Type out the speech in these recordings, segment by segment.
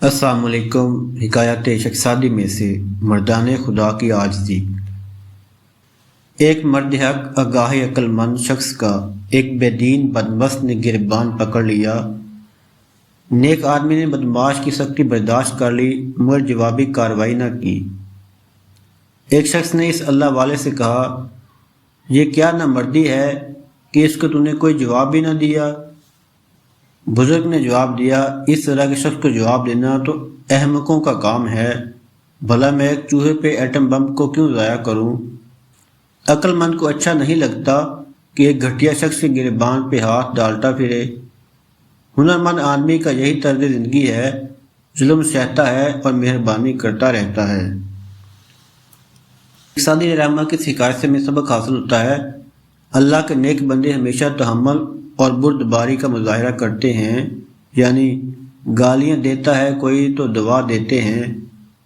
السلام علیکم۔ حکایت شخصادی میں سے مردان خدا کی عاجزی۔ ایک مرد حق آگاہ عقل مند شخص کا ایک بے دین بدمست نے گربان پکڑ لیا۔ نیک آدمی نے بدماش کی سختی برداشت کر لی مگر جوابی کارروائی نہ کی۔ ایک شخص نے اس اللہ والے سے کہا، یہ کیا نامردی ہے کہ اس کو تو نے کوئی جواب بھی نہ دیا۔ بزرگ نے جواب دیا، اس طرح کے شخص کو جواب دینا تو احمقوں کا کام ہے، بھلا میں ایک چوہے پہ ایٹم بم کو کیوں ضائع کروں۔ عقل مند کو اچھا نہیں لگتا کہ ایک گھٹیا شخص کے گریبان پہ ہاتھ ڈالتا پھرے۔ ہنرمند آدمی کا یہی طرز زندگی ہے، ظلم سہتا ہے اور مہربانی کرتا رہتا ہے۔ اقتصادی رحمہ کی اس حکایت سے میں سبق حاصل ہوتا ہے، اللہ کے نیک بندے ہمیشہ تحمل اور بردباری کا مظاہرہ کرتے ہیں، یعنی گالیاں دیتا ہے کوئی تو دوا دیتے ہیں،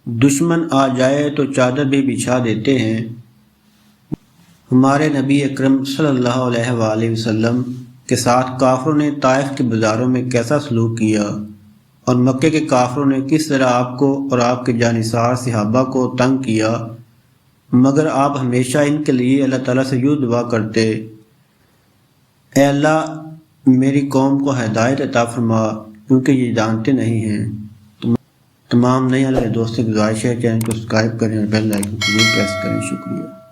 دشمن آ جائے تو چادر بھی بچھا دیتے ہیں۔ ہمارے نبی اکرم صلی اللہ علیہ وآلہ وسلم کے ساتھ کافروں نے طائف کے بازاروں میں کیسا سلوک کیا اور مکے کے کافروں نے کس طرح آپ کو اور آپ کے جانثار صحابہ کو تنگ کیا، مگر آپ ہمیشہ ان کے لیے اللہ تعالیٰ سے یوں دعا کرتے، اے اللہ میری قوم کو ہدایت عطا فرما کیونکہ یہ جانتے نہیں ہیں۔ تمام نئے والے دوستوں کی گزارش ہے چینل کو سبسکرائب کریں اور بیل آئیکن کو ضرور پریس کریں۔ شکریہ۔